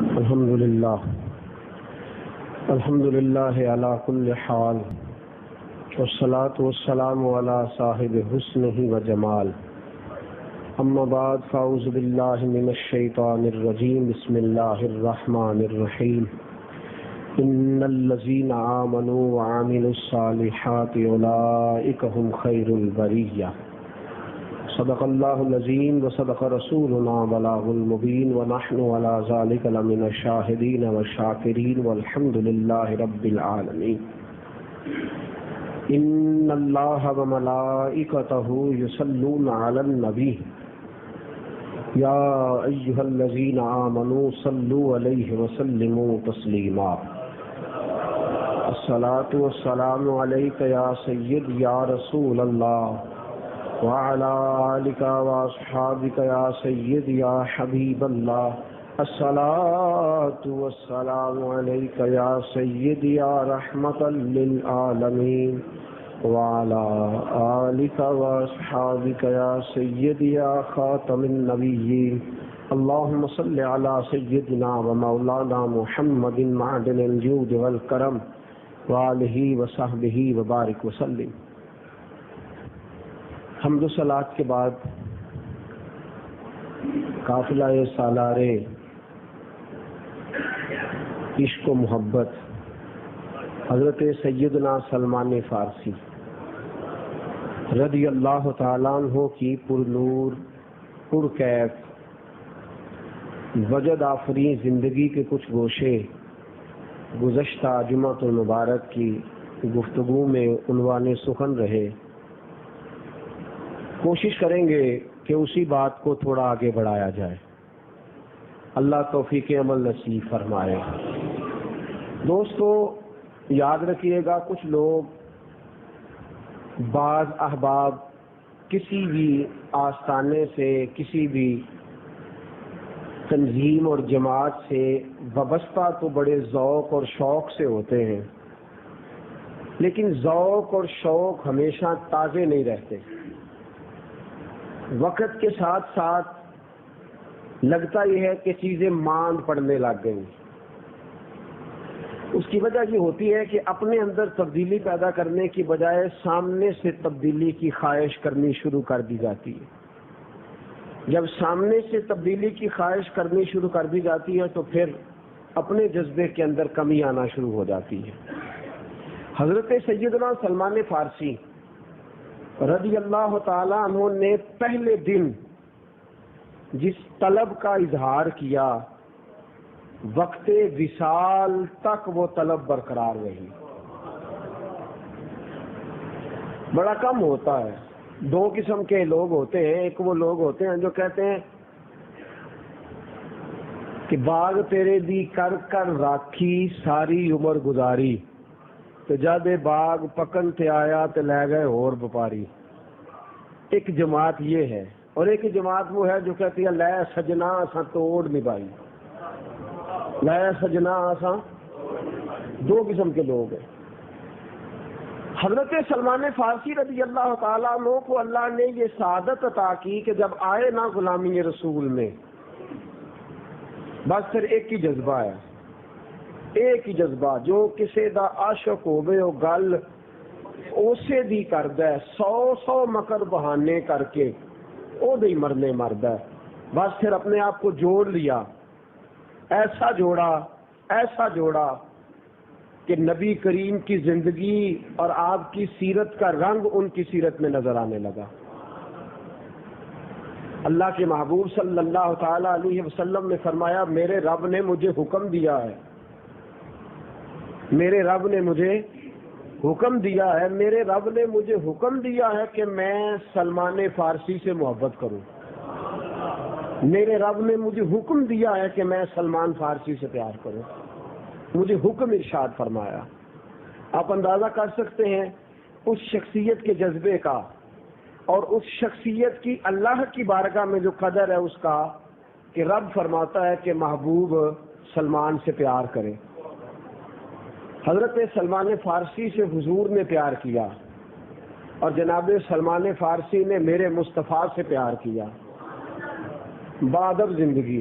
الحمد للہ علی کل حال والصلاة والسلام علی صاحب حسنہ و جمال اما بعد فاعوذ باللہ من الشیطان الرجیم بسم اللہ الرحمن الرحیم ان الذین آمنوا وعملوا الصالحات اولئک هم خیر البریہ صدق اللہ العظیم وصدق رسولنا بلاغ المبین ونحن علی ذلک لمن الشاہدین والشاکرین والحمد للہ رب العالمین ان اللہ وملائکتہ یصلون علی النبی یا ایہا الذین آمنوا صلوا علیہ وسلموا تسلیما الصلاۃ والسلام علیک یا سید یا رسول اللہ وعلى آلك وأصحابك يا سيد يا حبيب الله الصلاة والسلام عليك يا سيد يا رحمة للعالمين وعلى آلك وأصحابك يا سيد يا خاتم النبيين اللهم صل على سيدنا ومولانا محمد معدن الجود والكرم وآله وصحبه وبارك وسلم۔ حمد و صلات کے بعد قافلہ سالار عشق و محبت حضرت سیدنا سلمان فارسی رضی اللہ تعالیٰ عنہ کی پر نور پر کیف وجد آفرین زندگی کے کچھ گوشے گزشتہ جمعۃ المبارک کی گفتگو میں عنوان سخن رہے۔ کوشش کریں گے کہ اسی بات کو تھوڑا آگے بڑھایا جائے، اللہ توفیق عمل نصیب فرمائے۔ دوستو یاد رکھیے گا، کچھ لوگ بعض احباب کسی بھی آستانے سے کسی بھی تنظیم اور جماعت سے وابستہ تو بڑے ذوق اور شوق سے ہوتے ہیں، لیکن ذوق اور شوق ہمیشہ تازے نہیں رہتے، وقت کے ساتھ ساتھ لگتا یہ ہے کہ چیزیں ماند پڑنے لگ گئیں۔ اس کی وجہ یہ ہوتی ہے کہ اپنے اندر تبدیلی پیدا کرنے کی بجائے سامنے سے تبدیلی کی خواہش کرنی شروع کر دی جاتی ہے۔ جب سامنے سے تبدیلی کی خواہش کرنی شروع کر دی جاتی ہے تو پھر اپنے جذبے کے اندر کمی آنا شروع ہو جاتی ہے۔ حضرت سیدنا سلمان فارسی رضی اللہ تعالیٰ عنہ نے پہلے دن جس طلب کا اظہار کیا، وقت وصال تک وہ طلب برقرار رہی۔ بڑا کم ہوتا ہے، دو قسم کے لوگ ہوتے ہیں، ایک وہ لوگ ہوتے ہیں جو کہتے ہیں کہ باغ تیرے دی کر کر راکھی ساری عمر گزاری تے جد باغ پکن تے آیا تے لے گئے اور وپاری۔ ایک جماعت یہ ہے، اور ایک جماعت وہ ہے جو کہتی ہے لے سجنا اساں توڑ نبھائی، لے سجنا اساں۔ دو قسم کے لوگ ہیں۔ حضرت سلمان فارسی رضی اللہ تعالیٰ عنہ کو اللہ نے یہ سعادت عطا کی کہ جب آئے نا غلامی رسول میں، بس پھر ایک ہی جذبہ ہے، ایک ہی جذبہ، جو کسے دا عاشق ہوے او گل اسے دی کردا ہے، 100 مکر بہانے کر کے او دے مرنے مردا ہے۔ بس پھر اپنے آپ کو جوڑ لیا، ایسا جوڑا کہ نبی کریم کی زندگی اور آپ کی سیرت کا رنگ ان کی سیرت میں نظر آنے لگا۔ اللہ کے محبوب صلی اللہ تعالی علیہ وسلم نے فرمایا میرے رب نے مجھے حکم دیا ہے، میرے رب نے مجھے حکم دیا ہے کہ میں سلمان فارسی سے محبت کروں، میرے رب نے مجھے حکم دیا ہے کہ میں سلمان فارسی سے پیار کروں، مجھے حکم ارشاد فرمایا۔ آپ اندازہ کر سکتے ہیں اس شخصیت کے جذبے کا اور اس شخصیت کی اللہ کی بارگاہ میں جو قدر ہے اس کا، کہ رب فرماتا ہے کہ محبوب سلمان سے پیار کرے۔ حضرت سلمان فارسی سے حضور نے پیار کیا اور جناب سلمان فارسی نے میرے مصطفیٰ سے پیار کیا۔ بادب زندگی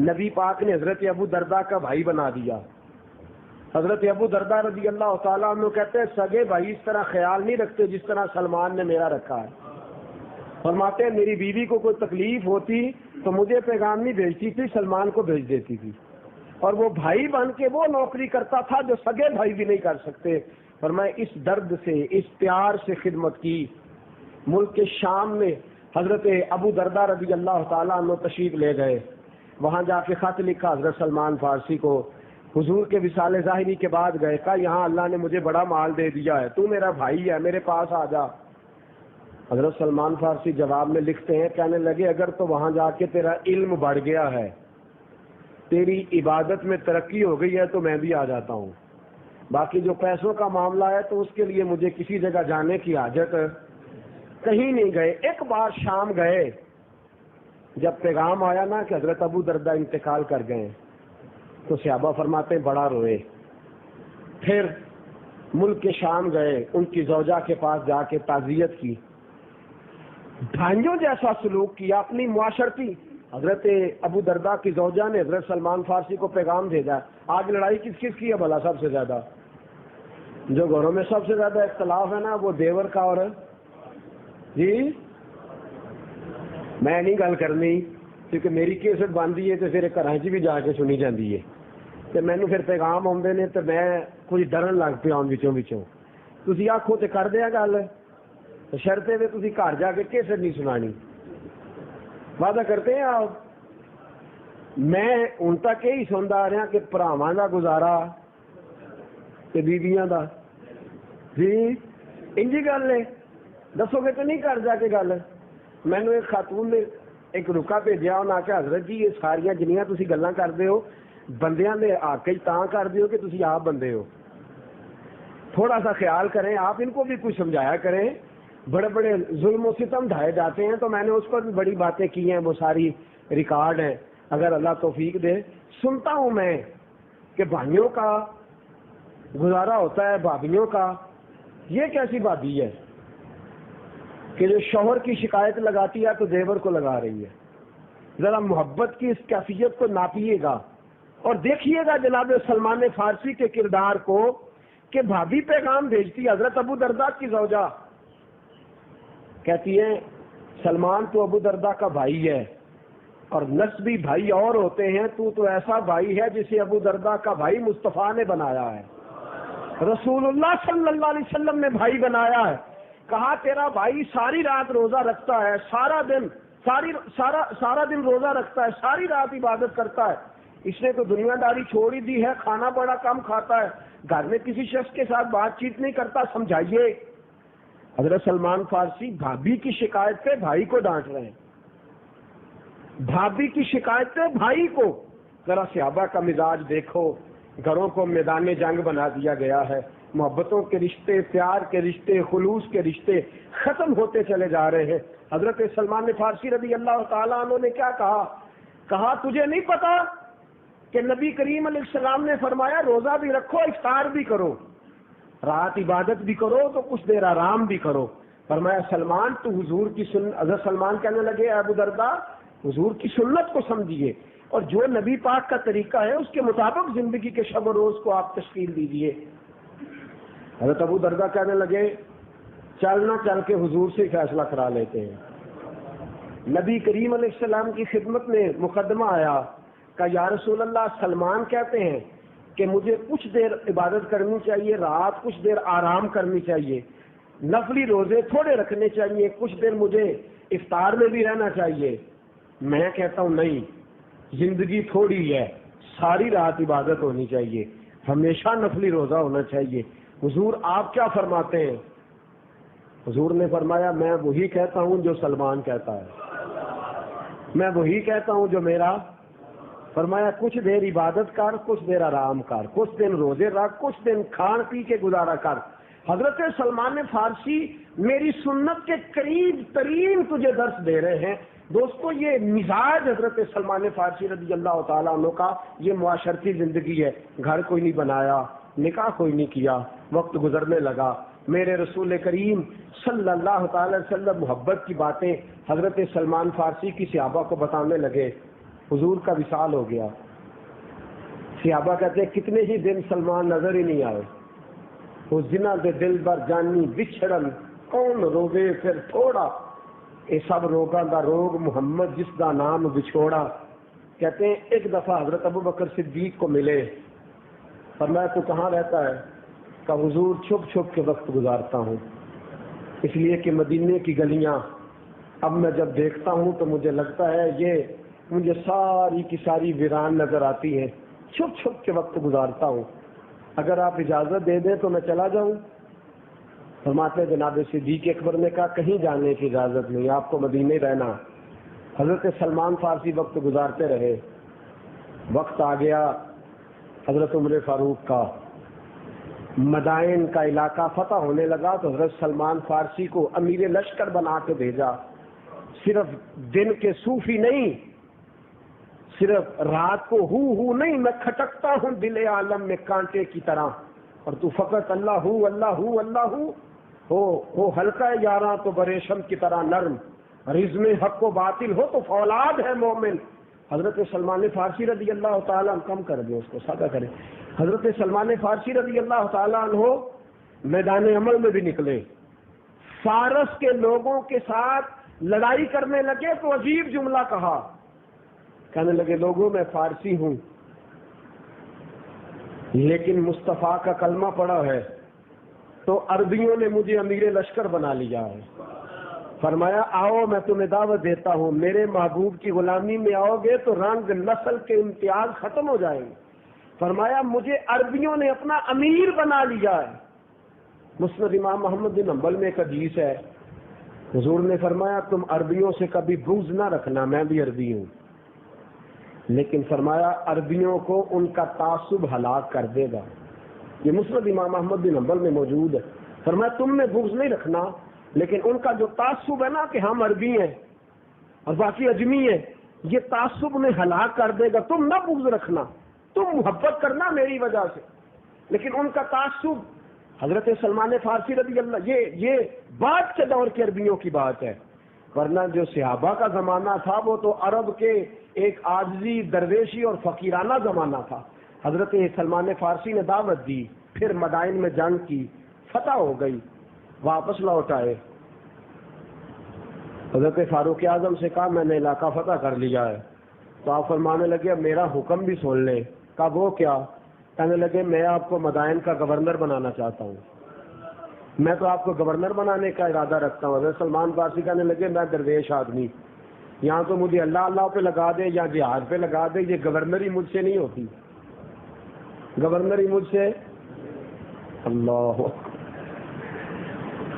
نبی پاک نے حضرت ابو درداء کا بھائی بنا دیا. حضرت ابو درداء رضی اللہ تعالیٰ عنہ کہتے ہیں سگے بھائی اس طرح خیال نہیں رکھتے جس طرح سلمان نے میرا رکھا ہے. فرماتے ہیں میری بیوی کو کوئی تکلیف ہوتی تو مجھے پیغام نہیں بھیجتی تھی، سلمان کو بھیج دیتی تھی، اور وہ بھائی بن کے وہ نوکری کرتا تھا جو سگے بھائی بھی نہیں کر سکتے. فرمایا اس درد سے، اس پیار سے خدمت کی. ملک کے شام میں حضرت ابو درداء رضی اللہ تعالیٰ عنہ تشریف لے گئے. وہاں جا کے خط لکھا حضرت سلمان فارسی کو. حضور کے وصال ظاہری کے بعد گئے، کہا یہاں اللہ نے مجھے بڑا مال دے دیا ہے، تو میرا بھائی ہے، میرے پاس آ جا. حضرت سلمان فارسی جواب میں لکھتے ہیں، کہنے لگے اگر تو وہاں جا کے تیرا علم بڑھ گیا ہے، تیری عبادت میں ترقی ہو گئی ہے تو میں بھی آ جاتا ہوں. باقی جو پیسوں کا معاملہ ہے تو اس کے لیے مجھے کسی جگہ جانے کی حاجت کہیں نہیں گئے. ایک بار شام گئے، جب پیغام آیا نا کہ حضرت ابو درداء انتقال کر گئے تو صحابہ فرماتے ہیں بڑا روئے. پھر ملک کے شام گئے، ان کی زوجہ کے پاس جا کے تعزیت کی، بھائیوں جیسا سلوک کیا اپنی معاشرتی. حضرت ابو درداء کی زوجہ نے حضرت سلمان فارسی کو پیغام بھیجا. آج لڑائی کس کس کی ہے بھلا سب سے زیادہ؟ جو گھروں میں سب سے زیادہ اختلاف ہے نا وہ دیور کا اور جی میں نہیں گل کرنی کیونکہ میری کیسٹ بنتی ہے تو پھر گھر بھی جا کے سنی جاتی ہے. تو مینو پھر پیغام آتے ہیں تو میں کچھ ڈرن لگ پیا وچوں. تھی آخو تو کر دیا گل شرطے میں تھی گھر جا کے کیسٹ نہیں سنانی. وعدہ کرتے ہیں آپ. میں ہوں تک یہی سنتا آ رہا کہ بھراواں دا گزارا تے بیویاں دا جی انجی گل ہے. دسو گے تو نہیں گھر جا کے گل. مینو ایک خاتون نے ایک رکا بھیجا، انہیں آخیا حضرت جی یہ ساریا جنیاں تسی گلاں کرتے ہو بندیاں دے آکے تاں کرتے ہو کہ تسی آپ بندے ہو. تھوڑا سا خیال کریں، آپ ان کو بھی کچھ سمجھایا کریں. بڑے بڑے ظلم و ستم ڈھائے جاتے ہیں. تو میں نے اس پر بھی بڑی باتیں کی ہیں، وہ ساری ریکارڈ ہیں. اگر اللہ توفیق دے سنتا ہوں میں کہ بھائیوں کا گزارا ہوتا ہے بھابھیوں کا. یہ کیسی بھابھی ہے کہ جو شوہر کی شکایت لگاتی ہے تو دیور کو لگا رہی ہے؟ ذرا محبت کی اس کیفیت کو ناپیے گا اور دیکھیے گا جناب سلمان فارسی کے کردار کو کہ بھابھی پیغام بھیجتی. حضرت ابو درداء کی زوجہ کہتی ہے سلمان تو ابو درداء کا بھائی ہے اور نسبی بھائی اور ہوتے ہیں، تو ایسا بھائی ہے جسے ابو درداء کا بھائی مصطفیٰ نے بنایا ہے، رسول اللہ صلی اللہ علیہ وسلم نے بھائی بنایا ہے. کہا تیرا بھائی ساری رات روزہ رکھتا ہے، سارا دن روزہ رکھتا ہے، ساری رات عبادت کرتا ہے. اس نے تو دنیا داری چھوڑ ہی دی ہے، کھانا بڑا کم کھاتا ہے، گھر میں کسی شخص کے ساتھ بات چیت نہیں کرتا، سمجھائیے. حضرت سلمان فارسی بھابھی کی شکایت پہ بھائی کو ڈانٹ رہے ہیں. بھابھی کی شکایت پہ بھائی کو. ذرا صحابہ کا مزاج دیکھو. گھروں کو میدان جنگ بنا دیا گیا ہے. محبتوں کے رشتے، پیار کے رشتے، خلوص کے رشتے ختم ہوتے چلے جا رہے ہیں. حضرت سلمان فارسی رضی اللہ تعالیٰ عنہ نے کیا کہا تجھے نہیں پتا کہ نبی کریم علیہ السلام نے فرمایا روزہ بھی رکھو، افطار بھی کرو، رات عبادت بھی کرو تو کچھ دیر آرام بھی کرو. فرمایا سلمان تو حضور کی حضرت سلمان کہنے لگے ابو درداء حضور کی سنت کو سمجھیے اور جو نبی پاک کا طریقہ ہے اس کے مطابق زندگی کے شب و روز کو آپ تشکیل دیجیے. حضرت ابو درداء کہنے لگے چلنا چل کے حضور سے فیصلہ کرا لیتے ہیں. نبی کریم علیہ السلام کی خدمت میں مقدمہ آیا کہ یا رسول اللہ سلمان کہتے ہیں کہ مجھے کچھ دیر عبادت کرنی چاہیے، رات کچھ دیر آرام کرنی چاہیے، نفلی روزے تھوڑے رکھنے چاہیے، کچھ دیر مجھے افطار میں بھی رہنا چاہیے. میں کہتا ہوں نہیں، زندگی تھوڑی ہے، ساری رات عبادت ہونی چاہیے، ہمیشہ نفلی روزہ ہونا چاہیے. حضور آپ کیا فرماتے ہیں؟ حضور نے فرمایا میں وہی کہتا ہوں جو سلمان کہتا ہے، میں وہی کہتا ہوں جو میرا. فرمایا کچھ دیر عبادت کر، کچھ دیر آرام کر، کچھ دن روزے رکھ، کچھ دن کھان پی کے گزارا کر. حضرت سلمان فارسی میری سنت کے قریب ترین تجھے درس دے رہے ہیں. دوستو یہ مزاج حضرت سلمان فارسی رضی اللہ تعالیٰ عنہ کا یہ معاشرتی زندگی ہے. گھر کوئی نہیں بنایا، نکاح کوئی نہیں کیا، وقت گزرنے لگا. میرے رسول کریم صلی اللہ تعالی وسلم محبت کی باتیں حضرت سلمان فارسی کی صحابہ کو بتانے لگے. حضور کا وصال ہو گیا. صحابہ کہتے ہیں کتنے ہی دن سلمان نظر ہی نہیں آئے. وہ زنا دے دل بر جانی بچھڑن کون روے پھر تھوڑا، اے سب روگاں دا روگ محمد جس دا نام بچھوڑا. کہتے ہیں ایک دفعہ حضرت ابو بکر صدیق کو ملے، فرمایا تو کہاں رہتا ہے؟ کہ حضور چھپ چھپ کے وقت گزارتا ہوں، اس لیے کہ مدینے کی گلیاں اب میں جب دیکھتا ہوں تو مجھے لگتا ہے یہ مجھے ساری کی ساری ویران نظر آتی ہے، چھپ چھپ کے وقت گزارتا ہوں، اگر آپ اجازت دے دیں تو میں چلا جاؤں. فرماتے جناب صدیق اکبر نے کہا کہیں جانے کی اجازت نہیں، آپ کو مدینے رہنا. حضرت سلمان فارسی وقت گزارتے رہے. وقت آ گیا حضرت عمر فاروق کا، مدائن کا علاقہ فتح ہونے لگا تو حضرت سلمان فارسی کو امیر لشکر بنا کے بھیجا. صرف دن کے صوفی نہیں، صرف رات کو ہو نہیں، میں کھٹکتا ہوں دل عالم میں کانٹے کی طرح، اور تو فقط اللہ اللہ ہو ہلکا یاراں تو بریشم کی طرح نرم، رزم حق و باطل ہو تو فولاد ہے مومن. حضرت سلمان فارسی رضی اللہ تعالیٰ عنہ، کم کر دیں اس کو سادہ کریں، حضرت سلمان فارسی رضی اللہ تعالیٰ عنہ میدان عمل میں بھی نکلے، فارس کے لوگوں کے ساتھ لڑائی کرنے لگے تو عجیب جملہ کہا، کہنے لگے لوگوں میں فارسی ہوں لیکن مصطفیٰ کا کلمہ پڑھا ہے تو عربیوں نے مجھے امیر لشکر بنا لیا ہے. فرمایا آؤ میں تمہیں دعوت دیتا ہوں، میرے محبوب کی غلامی میں آؤ گے تو رنگ نسل کے امتیاز ختم ہو جائیں گے. فرمایا مجھے عربیوں نے اپنا امیر بنا لیا ہے. مسند امام محمد بن حنبل میں ایک حدیث ہے، حضور نے فرمایا تم عربیوں سے کبھی بغض نہ رکھنا، میں بھی عربی ہوں، لیکن فرمایا عربیوں کو ان کا تعصب ہلاک کر دے گا. یہ مسند امام احمد بن حنبل میں موجود ہے. فرمایا تم نے بغض نہیں رکھنا، لیکن ان کا جو تعصب ہے نا کہ ہم عربی ہیں اور باقی اجمی ہیں، یہ تعصب میں ہلاک کر دے گا. تم نہ بغض رکھنا، تم محبت کرنا میری وجہ سے، لیکن ان کا تعصب. حضرت سلمان فارسی رضی اللہ، یہ بعد کے دور کے عربیوں کی بات ہے، ورنہ جو صحابہ کا زمانہ تھا وہ تو عرب کے ایک عاجزی درویشی اور فقیرانہ زمانہ تھا. حضرت سلمان فارسی نے دعوت دی، پھر مدائن میں جنگ کی، فتح ہو گئی، واپس لوٹ آئے. حضرت فاروق اعظم سے کہا میں نے علاقہ فتح کر لیا ہے. تو آپ فرمانے لگے اب میرا حکم بھی سن لیں. کہا وہ کیا؟ کہنے لگے میں آپ کو مدائن کا گورنر بنانا چاہتا ہوں. میں تو آپ کو گورنر بنانے کا ارادہ رکھتا ہوں. حضرت سلمان فارسی کہنے لگے میں درویش آدمی، یہاں تو مجھے اللہ اللہ پہ لگا دے یا جہاد پہ لگا دے، یہ گورنری مجھ سے نہیں ہوتی، گورنری مجھ سے. اللہ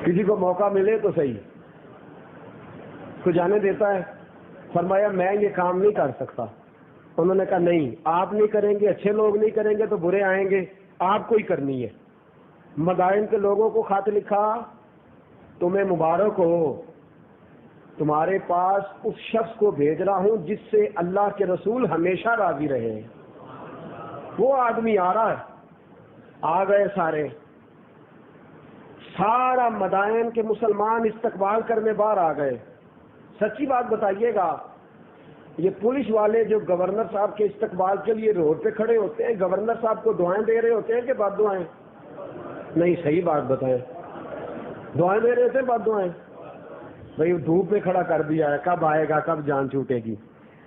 کسی کو موقع ملے تو صحیح کو جانے دیتا ہے. فرمایا میں یہ کام نہیں کر سکتا. انہوں نے کہا نہیں آپ نہیں کریں گے، اچھے لوگ نہیں کریں گے تو برے آئیں گے، آپ کو ہی کرنی ہے. مدائن کے لوگوں کو خط لکھا، تمہیں مبارک ہو، تمہارے پاس اس شخص کو بھیج رہا ہوں جس سے اللہ کے رسول ہمیشہ راضی رہے. وہ آدمی آ رہا ہے. آ گئے سارے، سارا مدائن کے مسلمان استقبال کرنے باہر آ گئے. سچی بات بتائیے گا، یہ پولیس والے جو گورنر صاحب کے استقبال کے لیے روڈ پہ کھڑے ہوتے ہیں، گورنر صاحب کو دعائیں دے رہے ہوتے ہیں کہ بد دعائیں؟ نہیں صحیح بات بتائیں، دعائیں دے رہے تھے بد دعائیں؟ بھائی دھوپ میں کھڑا کر دیا ہے، کب آئے گا، کب جان چھوٹے گی.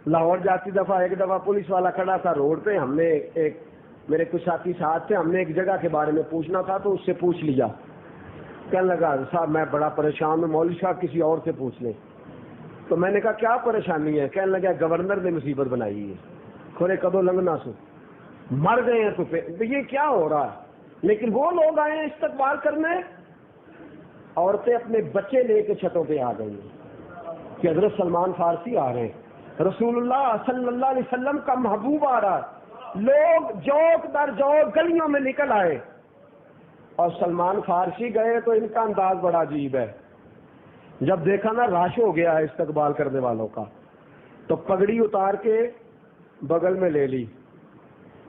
لاہور جاتی دفعہ ایک دفعہ پولیس والا کھڑا تھا روڈ پہ، ہم نے ایک میرے کچھ ساتھی ساتھ تھے، ہم نے ایک جگہ کے بارے میں پوچھنا تھا تو اس سے پوچھ لیا. کہنے لگا صاحب میں بڑا پریشان ہوں، مولوی صاحب کسی اور سے پوچھ لیں. تو میں نے کہا کیا پریشانی ہے؟ کہنے لگا گورنر نے مصیبت بنائی ہے، کھورے کدو لنگنا سو مر گئے ہیں. تو یہ کیا ہو رہا ہے؟ لیکن وہ لوگ آئے ہیں استقبال کرنے، عورتیں اپنے بچے لے کے چھتوں پہ آ گئی کہ حضرت سلمان فارسی آ رہے ہیں، رسول اللہ صلی اللہ علیہ وسلم کا محبوب آ رہا ہے. لوگ جوک در جوک گلیوں میں نکل آئے اور سلمان فارسی گئے تو ان کا انداز بڑا عجیب ہے. جب دیکھا نا رش ہو گیا ہے استقبال کرنے والوں کا، تو پگڑی اتار کے بغل میں لے لی،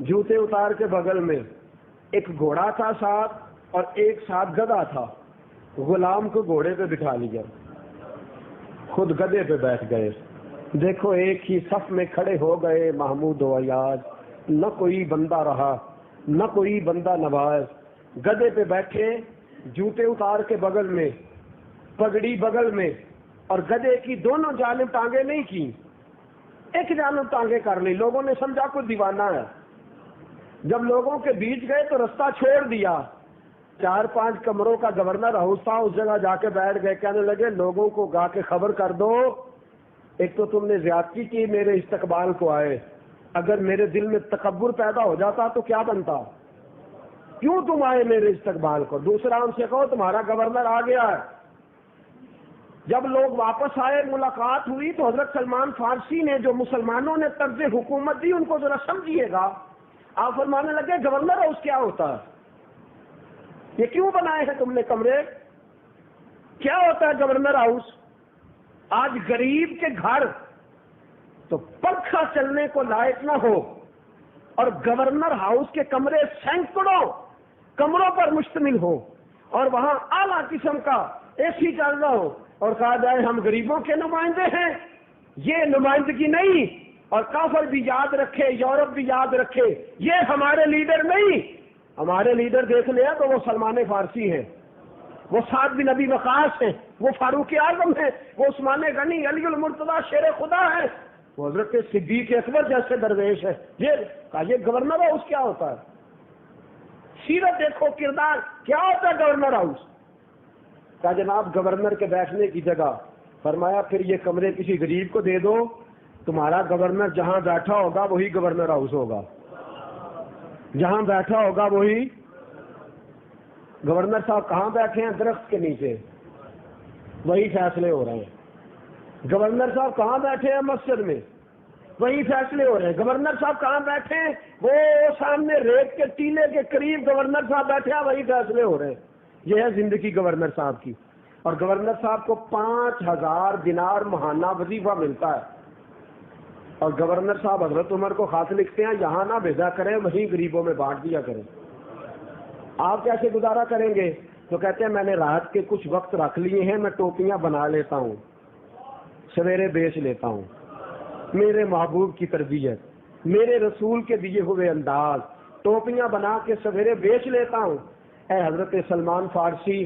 جوتے اتار کے بغل میں، ایک گھوڑا تھا ساتھ اور ایک ساتھ گدھا تھا. غلام کو گھوڑے پہ بٹھا لیا، خود گدھے پہ بیٹھ گئے. دیکھو ایک ہی صف میں کھڑے ہو گئے محمود و ایاز، نہ کوئی بندہ رہا نہ کوئی بندہ نواز، گدے پہ بیٹھے، جوتے اتار کے بغل میں، پگڑی بغل میں، اور گدے کی دونوں جانب ٹانگیں نہیں کی، ایک جانب ٹانگیں کر لی۔ لوگوں نے سمجھا کوئی دیوانہ ہے۔ جب لوگوں کے بیچ گئے تو رستہ چھوڑ دیا۔ 4-5 کمروں کا گورنر ہاؤس تھا، اس جگہ جا کے بیٹھ گئے، کہنے لگے لوگوں کو گا کے خبر کر دو، ایک تو تم نے زیادتی کی، میرے استقبال کو آئے، اگر میرے دل میں تکبر پیدا ہو جاتا تو کیا بنتا، کیوں تم آئے میرے استقبال کو؟ دوسرا ان سے کہو تمہارا گورنر آ گیا ہے۔ جب لوگ واپس آئے، ملاقات ہوئی، تو حضرت سلمان فارسی نے، جو مسلمانوں نے طرز حکومت دی، ان کو ذرا سمجھیے گا۔ آپ فرمانے لگے گورنر ہاؤس کیا ہوتا ہے؟ یہ کیوں بنائے ہیں تم نے کمرے؟ کیا ہوتا ہے گورنر ہاؤس؟ آج غریب کے گھر تو پنکھا چلنے کو لائق نہ ہو، اور گورنر ہاؤس کے کمرے سینکڑوں کمروں پر مشتمل ہو، اور وہاں اعلیٰ قسم کا اے سی چل رہا ہو، اور کہا جائے ہم غریبوں کے نمائندے ہیں۔ یہ نمائندگی نہیں، اور کافر بھی یاد رکھے، یورپ بھی یاد رکھے، یہ ہمارے لیڈر نہیں۔ ہمارے لیڈر دیکھ لیا تو وہ سلمان فارسی ہیں، وہ سعد بن ابی وقاص ہیں، وہ فاروق اعظم ہیں، وہ عثمان غنی، علی المرتضیٰ شیر خدا ہے، وہ حضرت صدیق اکبر جیسے درویش ہے۔ یہ گورنر ہاؤس کیا ہوتا ہے؟ سیرت دیکھو، کردار کیا ہوتا ہے گورنر ہاؤس؟ کہا جناب گورنر کے بیٹھنے کی جگہ۔ فرمایا پھر یہ کمرے کسی غریب کو دے دو، تمہارا گورنر جہاں بیٹھا ہوگا وہی گورنر ہاؤس ہوگا، جہاں بیٹھا ہوگا وہی۔ گورنر صاحب کہاں بیٹھے ہیں؟ درخت کے نیچے، وہی فیصلے ہو رہے ہیں۔ گورنر صاحب کہاں بیٹھے ہیں؟ مسجد میں، وہی فیصلے ہو رہے ہیں۔ گورنر صاحب کہاں بیٹھے ہیں؟ وہ سامنے ریت کے ٹیلے کے قریب گورنر صاحب بیٹھے ہیں، وہی فیصلے ہو رہے ہیں۔ یہ ہے زندگی گورنر صاحب کی۔ اور گورنر صاحب کو 5000 دینار ماہانہ وظیفہ ملتا ہے، اور گورنر صاحب حضرت عمر کو خط لکھتے ہیں یہاں نہ بھیجا کریں، وہیں غریبوں میں بانٹ دیا کریں۔ آپ کیسے گزارا کریں گے؟ تو کہتے ہیں میں نے رات کے کچھ وقت رکھ لیے ہیں، میں ٹوپیاں بنا لیتا ہوں، سویرے بیچ لیتا ہوں۔ میرے محبوب کی تربیت، میرے رسول کے دیے ہوئے انداز، ٹوپیاں بنا کے سویرے بیچ لیتا ہوں۔ اے حضرت سلمان فارسی،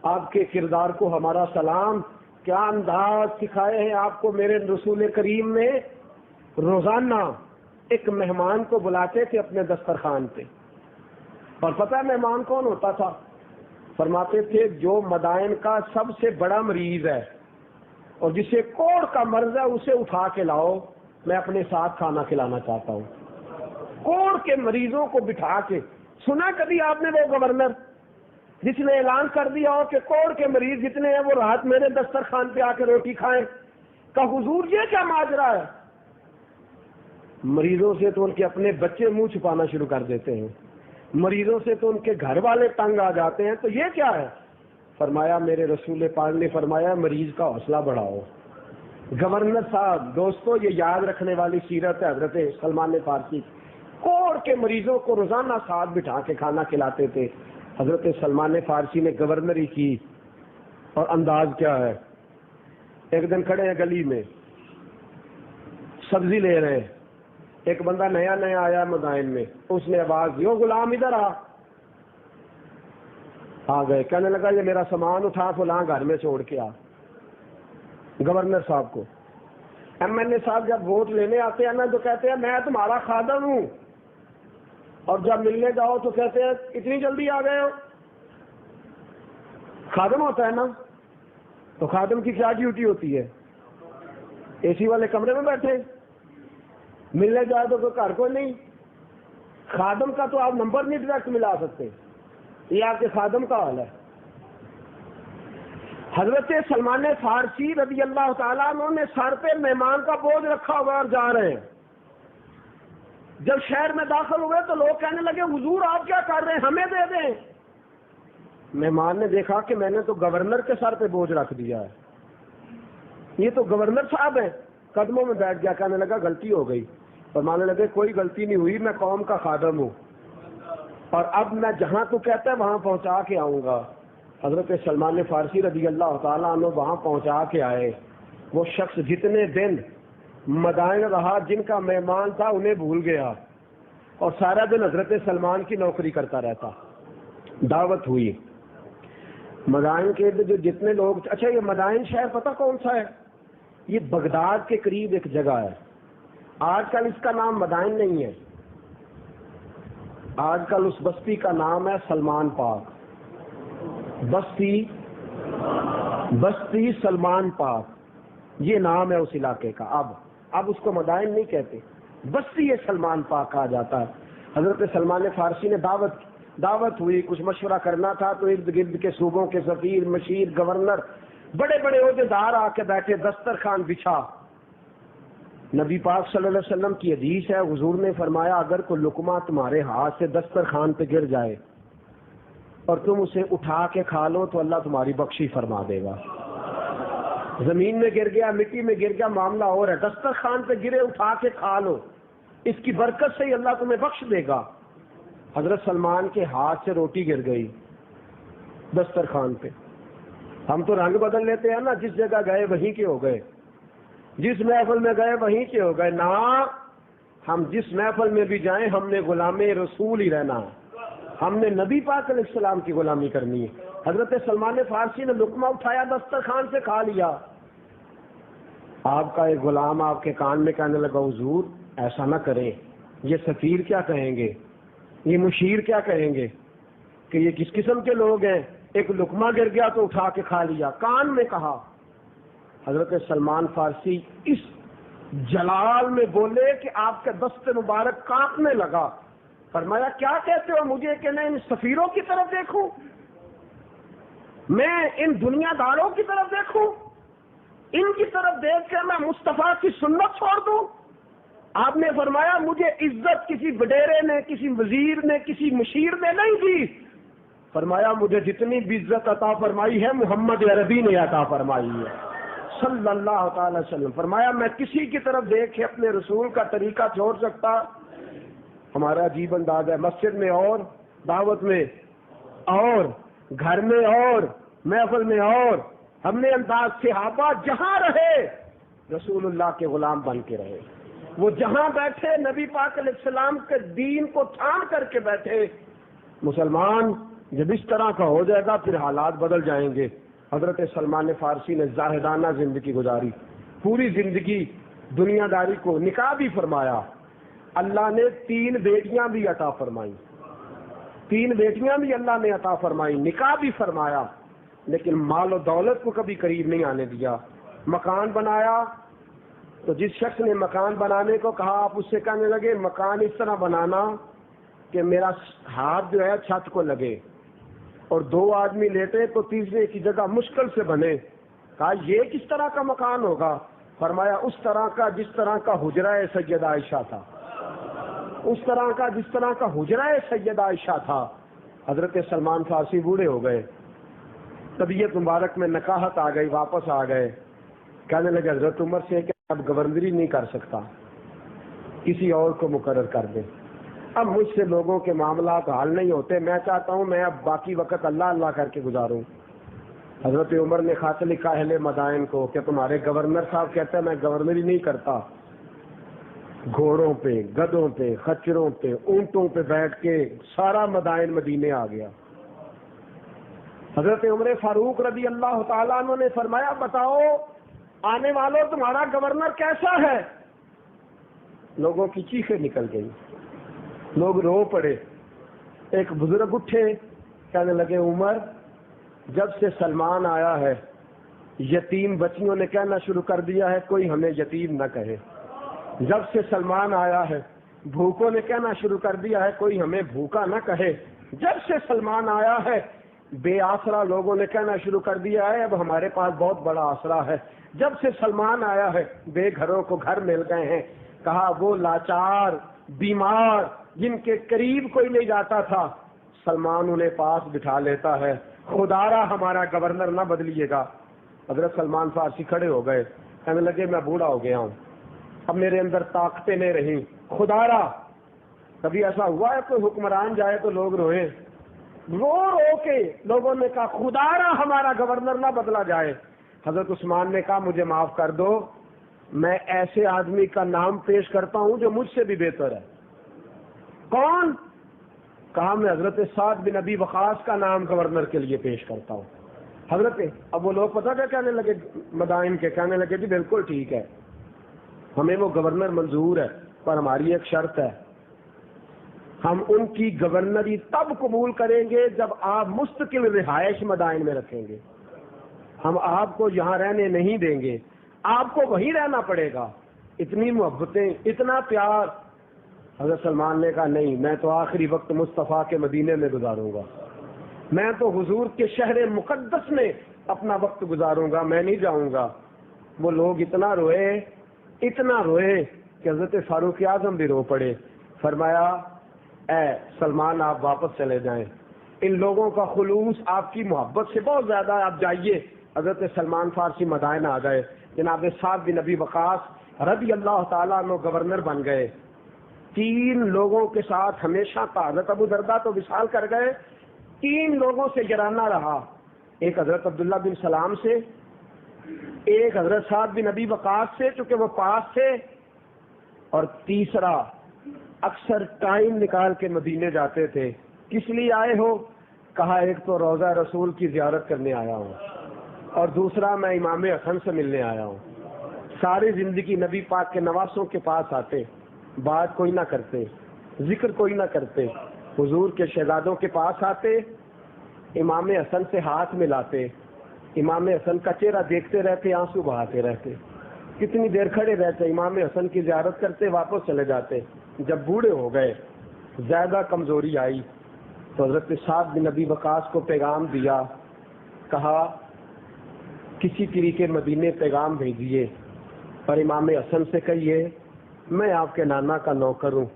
آپ کے کردار کو ہمارا سلام، کیا انداز سکھائے ہیں آپ کو میرے رسول کریم نے۔ روزانہ ایک مہمان کو بلاتے تھے اپنے دسترخوان پہ، اور پتہ ہے مہمان کون ہوتا تھا؟ فرماتے تھے جو مدائن کا سب سے بڑا مریض ہے اور جسے کوڑ کا مرض ہے اسے اٹھا کے لاؤ، میں اپنے ساتھ کھانا کھلانا چاہتا ہوں۔ کوڑ کے مریضوں کو بٹھا کے، سنا کبھی آپ نے وہ گورنر جس نے اعلان کر دیا ہو کہ کوڑ کے مریض جتنے ہیں وہ رات میرے دسترخوان پہ آ کے روٹی کھائیں؟ کہ حضور یہ کیا ماجرا ہے؟ مریضوں سے تو ان کے اپنے بچے منہ چھپانا شروع کر دیتے ہیں، مریضوں سے تو ان کے گھر والے تنگ آ جاتے ہیں، تو یہ کیا ہے؟ فرمایا میرے رسول پاک نے فرمایا مریض کا حوصلہ بڑھاؤ۔ گورنر صاحب دوستو، یہ یاد رکھنے والی سیرت ہے حضرت سلمان فارسی۔ کوڑ کے مریضوں کو روزانہ ساتھ بٹھا کے کھانا کھلاتے تھے۔ حضرت سلمان فارسی نے گورنری کی، اور انداز کیا ہے؟ ایک دن کھڑے ہیں گلی میں، سبزی لے رہے ہیں، ایک بندہ نیا نیا آیا مدائن میں، اس نے آواز دی غلام ادھر آ گئے، کہنے لگا یہ میرا سامان اٹھا فلاں گھر میں چھوڑ کے آ۔ گورنر صاحب کو ایم این اے صاحب جب ووٹ لینے آتے ہیں نا تو کہتے ہیں میں تمہارا خادم ہوں، اور جب ملنے جاؤ تو کہتے ہیں اتنی جلدی آ گئے ہو۔ خادم ہوتا ہے نا، تو خادم کی کیا ڈیوٹی ہوتی ہے؟ اے سی والے کمرے میں بیٹھے، ملنے جائے تو کوئی گھر کوئی نہیں۔ خادم کا تو آپ نمبر نہیں ڈائریکٹ ملا سکتے، یہ آپ کے خادم کا حال ہے۔ حضرت سلمان فارسی رضی اللہ تعالیٰ عنہ نے سر پہ مہمان کا بوجھ رکھا ہوا اور جا رہے ہیں۔ جب شہر میں داخل ہوئے تو لوگ کہنے لگے حضور آپ کیا کر رہے ہیں، ہمیں دے دیں۔ مہمان نے دیکھا کہ میں نے تو گورنر کے سر پہ بوجھ رکھ دیا ہے، یہ تو گورنر صاحب ہیں، قدموں میں بیٹھ گیا، کہنے لگا غلطی ہو گئی۔ فرمانے لگے کوئی غلطی نہیں ہوئی، میں قوم کا خادم ہوں، اور اب میں جہاں تو کہتا ہے وہاں پہنچا کے آؤں گا۔ حضرت سلمان فارسی رضی اللہ تعالیٰ عنہ وہاں پہنچا کے آئے۔ وہ شخص جتنے دن مدائن رہا، جن کا مہمان تھا انہیں بھول گیا اور سارا دن حضرت سلمان کی نوکری کرتا رہتا۔ دعوت ہوئی مدائن کے جو جتنے لوگ، اچھا یہ مدائن شہر پتہ کون سا ہے؟ یہ بغداد کے قریب ایک جگہ ہے۔ آج کل اس کا نام مدائن نہیں ہے، آج کل اس بستی کا نام ہے سلمان پاک۔ بستی سلمان پاک یہ نام ہے اس علاقے کا۔ اب اس کو مدائن نہیں کہتے، بستی سلمان پاک کہا جاتا ہے۔ حضرت سلمان فارسی نے دعوت ہوئی، کچھ مشورہ کرنا تھا تو ارد گرد کے صوبوں کے سفیر، مشیر، گورنر، بڑے بڑے عہدیدار آ کے بیٹھے، دسترخوان بچھا۔ نبی پاک صلی اللہ علیہ وسلم کی حدیث ہے، حضور نے فرمایا اگر کوئی لقمہ تمہارے ہاتھ سے دسترخوان پہ گر جائے اور تم اسے اٹھا کے کھا لو تو اللہ تمہاری بخشی فرما دے گا۔ زمین میں گر گیا، مٹی میں گر گیا، معاملہ اور ہے، دسترخوان پہ گرے اٹھا کے کھا لو، اس کی برکت سے ہی اللہ تمہیں بخش دے گا۔ حضرت سلمان کے ہاتھ سے روٹی گر گئی دسترخوان پہ۔ ہم تو رنگ بدل لیتے ہیں نا، جس جگہ گئے وہیں کے ہو گئے، جس محفل میں گئے وہیں کے ہو گئے۔ نہ، ہم جس محفل میں بھی جائیں ہم نے غلام رسول ہی رہنا ہے، ہم نے نبی پاک علیہ السلام کی غلامی کرنی ہے۔ حضرت سلمان فارسی نے لقمہ اٹھایا، دسترخوان سے کھا لیا۔ آپ کا ایک غلام آپ کے کان میں کہنے لگا حضور ایسا نہ کریں، یہ سفیر کیا کہیں گے، یہ مشیر کیا کہیں گے کہ یہ کس قسم کے لوگ ہیں، ایک لقمہ گر گیا تو اٹھا کے کھا لیا، کان میں کہا۔ حضرت سلمان فارسی اس جلال میں بولے کہ آپ کے دست مبارک کانپنے لگا۔ فرمایا کیا کہتے ہو مجھے کہ میں ان سفیروں کی طرف دیکھوں، میں ان دنیا داروں کی طرف دیکھوں، ان کی طرف دیکھ کر میں مصطفیٰ کی سنت چھوڑ دوں؟ آپ نے فرمایا مجھے عزت کسی وڈیرے نے، کسی وزیر نے، کسی مشیر نے نہیں دی، فرمایا مجھے جتنی بھی عزت عطا فرمائی ہے محمد عربی نے عطا فرمائی ہے صلی اللہ تعالی وسلم۔ فرمایا میں کسی کی طرف دیکھ کے اپنے رسول کا طریقہ چھوڑ سکتا؟ ہمارا عجیب انداز ہے، مسجد میں اور، دعوت میں اور، گھر میں اور، محفل میں اور، ہم نے انداز صحابہ جہاں رہے رسول اللہ کے غلام بن کے رہے، وہ جہاں بیٹھے نبی پاک علیہ السلام کے دین کو تھام کر کے بیٹھے۔ مسلمان جب اس طرح کا ہو جائے گا پھر حالات بدل جائیں گے۔ حضرت سلمان فارسی نے زاہدانہ زندگی گزاری، پوری زندگی دنیا داری کو، نکاح بھی فرمایا، اللہ نے 3 بیٹیاں بھی عطا فرمائی، 3 بیٹیاں بھی اللہ نے عطا فرمائی، نکاح بھی فرمایا، لیکن مال و دولت کو کبھی قریب نہیں آنے دیا۔ مکان بنایا تو جس شخص نے مکان بنانے کو کہا آپ اس سے کہنے لگے مکان اس طرح بنانا کہ میرا ہاتھ جو ہے چھت کو لگے اور 2 آدمی لیٹے تو تیسرے کی جگہ مشکل سے بنے۔ کہا یہ کس طرح کا مکان ہوگا؟ فرمایا اس طرح کا جس طرح کا حجرہ سیدہ عائشہ تھا، اس طرح کا جس طرح کا حجرہ سیدہ عائشہ تھا۔ حضرت سلمان فارسی بوڑھے ہو گئے، طبیعت مبارک میں نکاحت آ گئی، واپس آ گئے، کہنے لگے حضرت عمر سے کہ اب گورنری نہیں کر سکتا، کسی اور کو مقرر کر دیں، اب مجھ سے لوگوں کے معاملات حل نہیں ہوتے، میں چاہتا ہوں میں اب باقی وقت اللہ اللہ کر کے گزاروں۔ حضرت عمر نے خط لکھا اہل مدائن کو کہ تمہارے گورنر صاحب کہتے ہیں میں گورنری نہیں کرتا، گھوڑوں پہ، گدھوں پہ، خچروں پہ، اونٹوں پہ بیٹھ کے سارا مدائن مدینے آ گیا۔ حضرت عمر فاروق رضی اللہ تعالیٰ عنہ نے فرمایا بتاؤ آنے والوں تمہارا گورنر کیسا ہے؟ لوگوں کی چیخیں نکل گئی، لوگ رو پڑے۔ ایک بزرگ اٹھے، کہنے لگے عمر جب سے سلمان آیا ہے یتیم بچیوں نے کہنا شروع کر دیا ہے کوئی ہمیں یتیم نہ کہے، جب سے سلمان آیا ہے بھوکوں نے کہنا شروع کر دیا ہے کوئی ہمیں بھوکا نہ کہے، جب سے سلمان آیا ہے بے آسرا لوگوں نے کہنا شروع کر دیا ہے اب ہمارے پاس بہت بڑا آسرا ہے، جب سے سلمان آیا ہے بے گھروں کو گھر مل گئے ہیں۔ کہا وہ لاچار بیمار جن کے قریب کوئی نہیں جاتا تھا سلمان انہیں پاس بٹھا لیتا ہے، خدا را ہمارا گورنر نہ بدلیے گا۔ حضرت سلمان فارسی کھڑے ہو گئے، کہنے لگے میں بوڑھا ہو گیا ہوں، اب میرے اندر طاقتیں نہیں رہی، خدا را کبھی ایسا ہوا ہے کوئی حکمران جائے تو لوگ روئیں؟ رو رو کے لوگوں نے کہا خدا را ہمارا گورنر نہ بدلا جائے۔ حضرت عثمان نے کہا مجھے معاف کر دو، میں ایسے آدمی کا نام پیش کرتا ہوں جو مجھ سے بھی بہتر ہے. کون؟ کہا میں حضرت سعد بن ابی وقاص کا نام گورنر کے لیے پیش کرتا ہوں. حضرت اب وہ لوگ پتہ کیا کہنے لگے مدائن کے؟ کہنے لگے جی بالکل ٹھیک ہے، ہمیں وہ گورنر منظور ہے، پر ہماری ایک شرط ہے، ہم ان کی گورنری تب قبول کریں گے جب آپ مستقل رہائش مدائن میں رکھیں گے. ہم آپ کو یہاں رہنے نہیں دیں گے، آپ کو وہیں رہنا پڑے گا. اتنی محبتیں، اتنا پیار. حضرت سلمان نے کہا نہیں، میں تو آخری وقت مصطفیٰ کے مدینے میں گزاروں گا، میں تو حضور کے شہر مقدس میں اپنا وقت گزاروں گا، میں نہیں جاؤں گا. وہ لوگ اتنا روئے کہ حضرت فاروق اعظم بھی رو پڑے. فرمایا اے سلمان آپ واپس چلے جائیں، ان لوگوں کا خلوص آپ کی محبت سے بہت زیادہ ہے، آپ جائیے. حضرت سلمان فارسی مدائن آ گئے. جناب سعد بن ابی وقاص رضی اللہ تعالیٰ عنہ گورنر بن گئے. 3 لوگوں کے ساتھ ہمیشہ کا. حضرت ابو درداء تو وصال کر گئے، 3 لوگوں سے گرانہ رہا. ایک حضرت عبداللہ بن سلام سے، ایک حضرت سعد بن ابی وقاص سے چونکہ وہ پاس تھے، اور تیسرا اکثر ٹائم نکال کے مدینے جاتے تھے. کس لیے آئے ہو؟ کہا ایک تو روضہ رسول کی زیارت کرنے آیا ہوں، اور دوسرا میں امام حسن سے ملنے آیا ہوں. ساری زندگی نبی پاک کے نواسوں کے پاس آتے، بات کوئی نہ کرتے، ذکر کوئی نہ کرتے. حضور کے شہزادوں کے پاس آتے، امام حسن سے ہاتھ ملاتے، امام حسن کا چہرہ دیکھتے رہتے، آنسو بہاتے رہتے. کتنی دیر کھڑے رہتے، امام حسن کی زیارت کرتے، واپس چلے جاتے. جب بوڑھے ہو گئے، زیادہ کمزوری آئی، تو حضرت سعد بن ابی وقاص کو پیغام دیا. کہا کسی طریقے مدینے پیغام بھیجیے، اور امام حسن سے کہیے میں آپ کے نانا کا نوکر ہوں،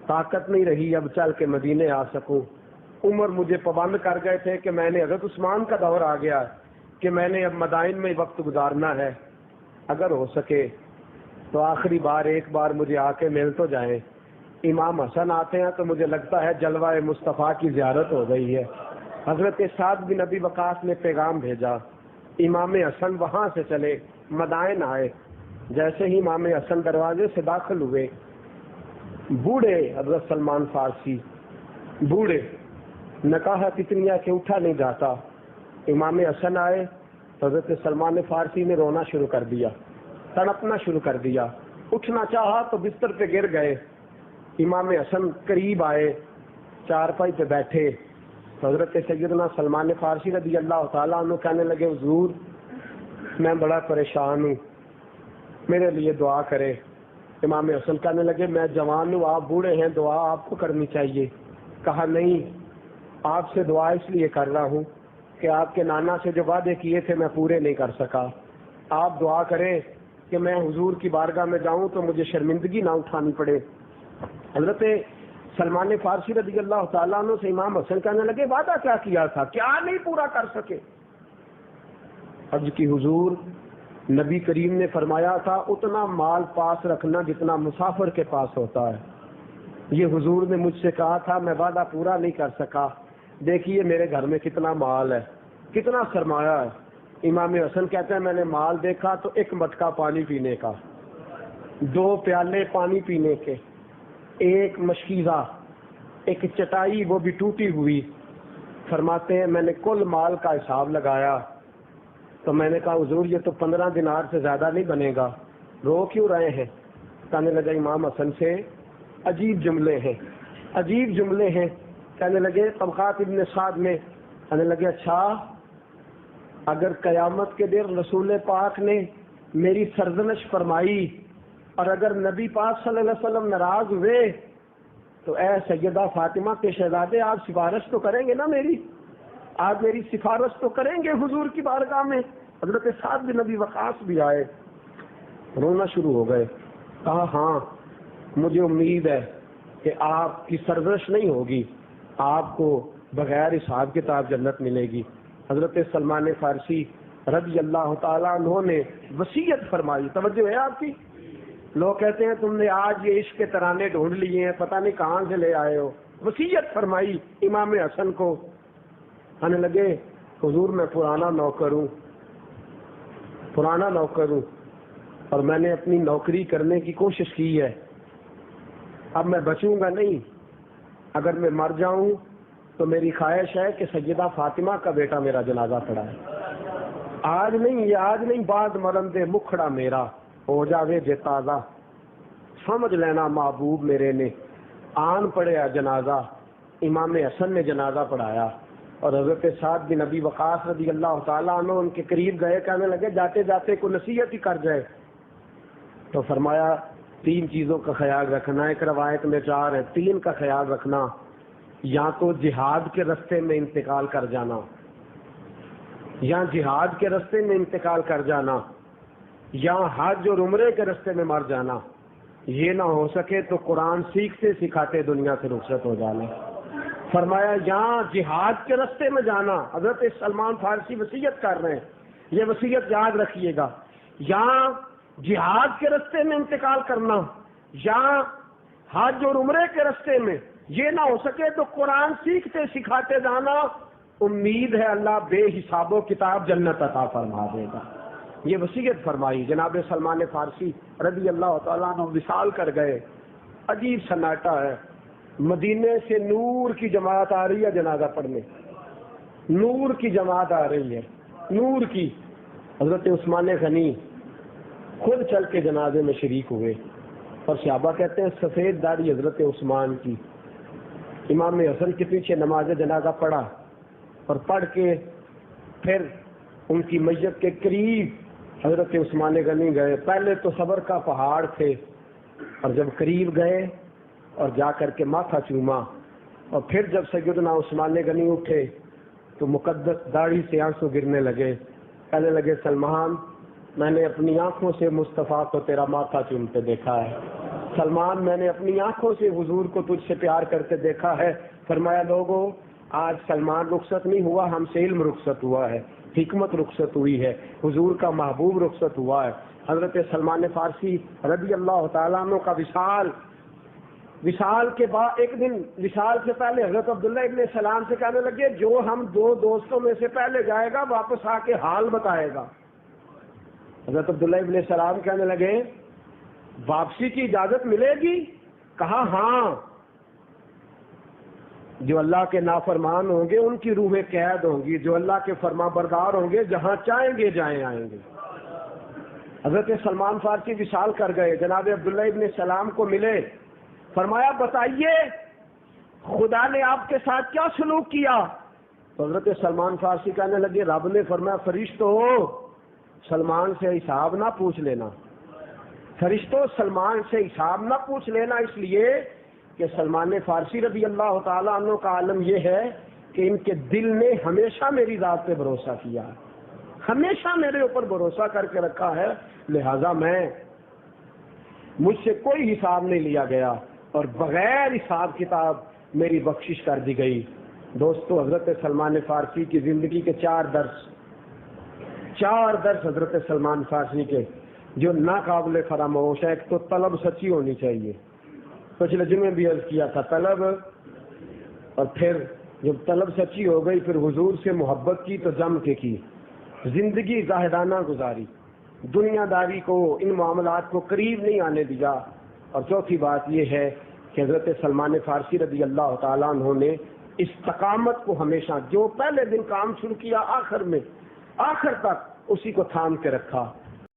طاقت نہیں رہی اب چل کے مدینے آ سکوں. عمر مجھے پابند کر گئے تھے کہ میں نے، حضرت عثمان کا دور آ گیا کہ میں نے اب مدائن میں وقت گزارنا ہے، اگر ہو سکے تو آخری بار ایک بار مجھے آ کے مل تو جائیں. امام حسن آتے ہیں تو مجھے لگتا ہے جلوہ مصطفیٰ کی زیارت ہو گئی ہے. حضرت سعد بن ابی وقاص نے پیغام بھیجا. امام حسن وہاں سے چلے، مدائن آئے. جیسے ہی امام حسن دروازے سے داخل ہوئے، بوڑھے حضرت سلمان فارسی، بوڑھے، نکاحت اتنی ہے کہ اٹھا نہیں جاتا. امام حسن آئے، حضرت سلمان فارسی نے رونا شروع کر دیا، تڑپنا شروع کر دیا. اٹھنا چاہا تو بستر پہ گر گئے. امام حسن قریب آئے، چارپائی پہ بیٹھے. حضرت سیدنا سلمان فارسی رضی اللہ تعالیٰ عنہ کہنے لگے حضور میں بڑا پریشان ہوں، میرے لیے دعا کرے. امام حسن کہنے لگے میں جوان ہوں، آپ بوڑھے ہیں، دعا آپ کو کرنی چاہیے. کہا نہیں، آپ سے دعا اس لیے کر رہا ہوں کہ آپ کے نانا سے جو وعدے کیے تھے میں پورے نہیں کر سکا. آپ دعا کریں کہ میں حضور کی بارگاہ میں جاؤں تو مجھے شرمندگی نہ اٹھانی پڑے. حضرت سلمان فارسی رضی اللہ تعالیٰ عنہ سے امام حسن کہنے لگے وعدہ کیا کیا تھا، کیا نہیں پورا کر سکے؟ عرض کی حضور نبی کریم نے فرمایا تھا اتنا مال پاس رکھنا جتنا مسافر کے پاس ہوتا ہے. یہ حضور نے مجھ سے کہا تھا، میں وعدہ پورا نہیں کر سکا. دیکھیے میرے گھر میں کتنا مال ہے، کتنا سرمایہ ہے. امام حسن کہتے ہیں میں نے مال دیکھا تو 1 مٹکا پانی پینے کا، 2 پیالے پانی پینے کے، 1 مشکیزہ، 1 چٹائی وہ بھی ٹوٹی ہوئی. فرماتے ہیں میں نے کل مال کا حساب لگایا تو میں نے کہا حضور یہ تو 15 دینار سے زیادہ نہیں بنے گا، رو کیوں رہے ہیں؟ کہنے لگے امام حسن سے عجیب جملے ہیں، عجیب جملے ہیں. کہنے لگے طبقات ابن سعد میں، کہنے لگے اچھا اگر قیامت کے دن رسول پاک نے میری سرزنش فرمائی اور اگر نبی پاک صلی اللہ علیہ وسلم ناراض ہوئے تو اے سیدہ فاطمہ کے شہزادے آپ سفارش تو کریں گے نا میری، آپ میری سفارش تو کریں گے حضور کی بارگاہ میں؟ حضرت سعد بن ابی وقاص بھی آئے، رونا شروع ہو گئے. کہا ہاں مجھے امید ہے کہ آپ کی سرزنش نہیں ہوگی، آپ کو بغیر حساب کتاب جنت ملے گی. حضرت سلمان فارسی رضی اللہ تعالیٰ عنہ نے وصیت فرمائی. توجہ ہے آپ کی؟ لوگ کہتے ہیں تم نے آج یہ عشق کے ترانے ڈھونڈ لیے ہیں، پتہ نہیں کہاں سے لے آئے ہو. وصیت فرمائی امام حسن کو. کہنے لگے حضور میں پرانا نوکر ہوں، پرانا نوکر ہوں، اور میں نے اپنی نوکری کرنے کی کوشش کی ہے، اب میں بچوں گا نہیں، اگر میں مر جاؤں تو میری خواہش ہے کہ سیدہ فاطمہ کا بیٹا میرا جنازہ پڑھائے، آج نہیں، یہ آج نہیں، بعد مرن دے مکھڑا میرا ہو جاوے جے تازہ، سمجھ لینا محبوب میرے نے آن پڑھیا جنازہ، امام حسن نے جنازہ پڑھایا، اور حضرت سعد بن ابی وقاص رضی اللہ تعالیٰ عنہ ان کے قریب گئے، کہنے لگے جاتے جاتے کو نصیحت ہی کر جائے، تو فرمایا 3 چیزوں کا خیال رکھنا، ایک روایت میں 4 ہے، 3 کا خیال رکھنا، یا تو جہاد کے رستے میں انتقال کر جانا، یا جہاد کے رستے میں انتقال کر جانا، یا حج اور عمرے کے رستے میں مر جانا، یہ نہ ہو سکے تو قرآن سیکھتے سکھاتے دنیا سے رخصت ہو جانا۔ فرمایا یہاں جہاد کے رستے میں جانا، حضرت سلمان فارسی وصیت کر رہے ہیں، یہ وصیت یاد رکھیے گا، یہاں جہاد کے رستے میں انتقال کرنا، یا حج اور عمرے کے رستے میں، یہ نہ ہو سکے تو قرآن سیکھتے سکھاتے جانا، امید ہے اللہ بے حساب و کتاب جنت عطا فرما دے گا۔ یہ وصیت فرمائی۔ جناب سلمان فارسی رضی اللہ تعالیٰ عنہ وصال کر گئے، عجیب سناٹا ہے، مدینے سے نور کی جماعت آ رہی ہے جنازہ پڑھنے، نور کی جماعت آ رہی ہے، نور کی۔ حضرت عثمان غنی خود چل کے جنازے میں شریک ہوئے، اور صحابہ کہتے ہیں سفید داڑھی حضرت عثمان کی، امام حسن کے پیچھے نماز جنازہ پڑھا، اور پڑھ کے پھر ان کی میت کے قریب حضرت عثمان غنی گئے، پہلے تو صبر کا پہاڑ تھے، اور جب قریب گئے اور جا کر کے ماتھا چوما، اور پھر جب سیدنا عثمان غنی اٹھے تو مقدس داڑھی سے آنسو گرنے لگے، کہنے لگے سلمان میں نے اپنی آنکھوں سے مصطفیٰ کو تیرا ماتھا چومتے دیکھا ہے، سلمان میں نے اپنی آنکھوں سے حضور کو تجھ سے پیار کرتے دیکھا ہے۔ فرمایا لوگوں آج سلمان رخصت نہیں ہوا، ہم سے علم رخصت ہوا ہے، حکمت رخصت ہوئی ہے، حضور کا محبوب رخصت ہوا ہے۔ حضرت سلمان فارسی رضی اللہ تعالیٰ عنہ کا وصال کے بعد ایک دن وصال سے پہلے حضرت عبداللہ ابن سلام سے کہنے لگے جو ہم 2 دوستوں میں سے پہلے جائے گا واپس آ کے حال بتائے گا۔ حضرت عبداللہ ابن سلام کہنے لگے واپسی کی اجازت ملے گی؟ کہا ہاں، جو اللہ کے نافرمان ہوں گے ان کی روحیں قید ہوں گی، جو اللہ کے فرما بردار ہوں گے جہاں چاہیں گے جائیں آئیں گے۔ حضرت سلمان فارسی وصال کر گئے، جناب عبداللہ ابن سلام کو ملے، فرمایا بتائیے خدا نے آپ کے ساتھ کیا سلوک کیا؟ تو حضرت سلمان فارسی کہنے لگے رب نے فرمایا فرشتو سلمان سے حساب نہ پوچھ لینا، فرشتوں سلمان سے حساب نہ پوچھ لینا، اس لیے کہ سلمان فارسی رضی اللہ تعالیٰ عنہ کا عالم یہ ہے کہ ان کے دل نے ہمیشہ میری ذات پہ بھروسہ کیا، ہمیشہ میرے اوپر بھروسہ کر کے رکھا ہے، لہذا مجھ سے کوئی حساب نہیں لیا گیا اور بغیر حساب کتاب میری بخشش کر دی گئی۔ دوستو حضرت سلمان فارسی کی زندگی کے 4 درس حضرت سلمان فارسی کے جو ناقابل فراموش ہے۔ ایک تو طلب سچی ہونی چاہیے، پچھلے جمعے بھی عرض کیا تھا طلب، اور پھر جب طلب سچی ہو گئی پھر حضور سے محبت کی تو جم کے کی، زندگی زاہدانہ گزاری، دنیا داری کو ان معاملات کو قریب نہیں آنے دیا۔ اور چوتھی بات یہ ہے کہ حضرت سلمان فارسی رضی اللہ تعالیٰ عنہ نے استقامت کو ہمیشہ، جو پہلے دن کام شروع کیا آخر تک اسی کو تھام کے رکھا۔